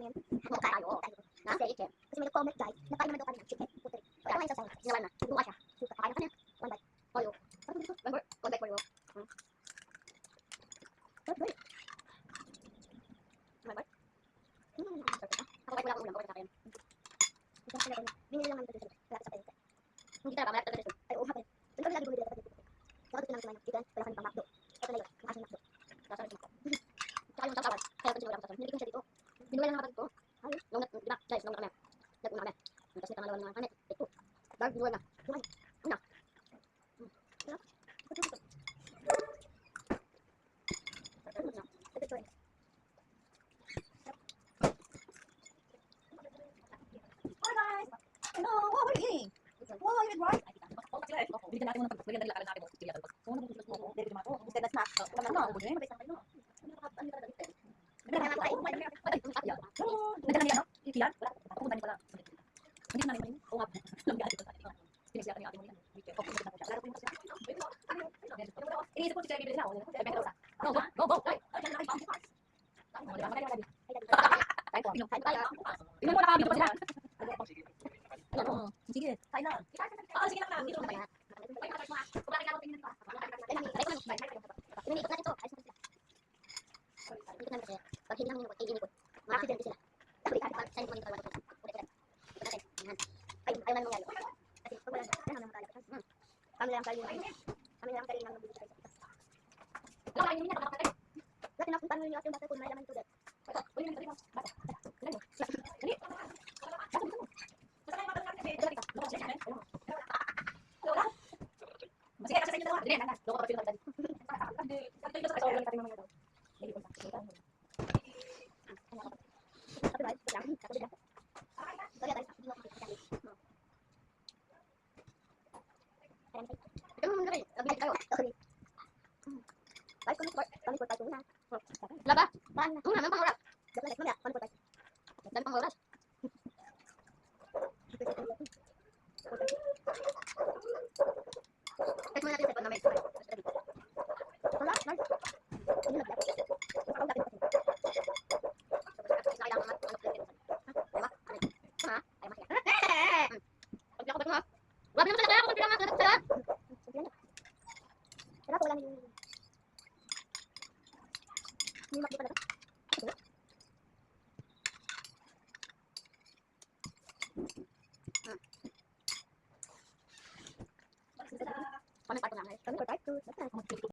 namin. Magkakain tayo. Na? Kasi chicken. Kasi may nag-comment guys, nakain naman daw kami ng chicken. Puti. Kaya kumain sa sayo. Ginawa na. Buka siya. Suka. Kakain na kanya. One bite. For you. One bite for you. One bite. One bite. Ako wala akong ulam. Ako kakain. Binili lang namin ito dito. Wala sa pwede. Hindi ka na ba? Wala ito dito. Ay, oo, hapon. Doon kami lagi bumili dito. Saka dito namin kumain ng chicken. Wala kami pang makdo. Ito na yun. Nakasing makdo. Saka yung tawad. Kaya ito siguro ako sa Nilagyan siya dito. Binuwala lang kapag ito. Ay, longat. Diba? Guys, longat kami. Nagpuna kami. Tapos ito pangalawa ng kanin. Ito. Bag, binuwala na. Kumain. Una. Hi guys! Hello! What are you eating? What are you eating rice? Bigyan natin muna pagbigyan natin natin ng sili at albas. So, ano ba gusto mo? Dito tomato. Instead na snack. Ano? Ano? Mabay sa kayo. Nadala niya, no? Ikiyan? Wala. Pupunta niyo pala. Hindi na namin. Oo nga. Lambihan dito sa atin. Pinagsiyakan niya ating muli. Focus na po siya. Laro po yung siya. Iniisip ko si Jerry Bidila. Go, go, go, go. Kain po. Pinuha mo na kami. Dito pa sila. Sige. Kain na. Sige na. Dito na. Inikot natin to. Ayos na sila. Inikot natin kasi pag hindi lang inikot, ma-accident sila. Dapat ikakit sa monitor wala ko. Ikot natin. Yan. Ayaw na mangyari. Kasi pag wala na, kami lang kalap. Kami lang kalap. Kami lang kalap ng bibig. Lahat na kung paano yung ating bata kung may laman ito dito. Uy, yung sabi mo. Bata. Dali mo. Dali. Bata mo. Basta kayo mabalik natin. Dali ka. Loko siya. Loko. Sige, kasi sa inyo dalawa. Dali, nana. Loko pa sila dali. Ito yung sa sobrang natin mga daw. Dali po. Sabi ba? Sabi ba? Sabi ba? Sorry, tayo. Hindi mo makikita. Ito mo gawin. Sabi tayo. Okay. Tayo ko nito. Kami ko tayo na. Laba. Paan na? Una, pang oras. Dapat mamaya. Paano ko tayo? Dami pang oras. Ito mo natin sa pag-namay. Wala, nice. Hindi nag-lap. Ako dapat kasi. Kailangan naman. Diba? Ha? Ay, masaya. Pagkakabot mo ha. Wabi naman talaga ako. Pagkakabot mo talaga. Wala ko wala na yung... Hindi makdi talaga.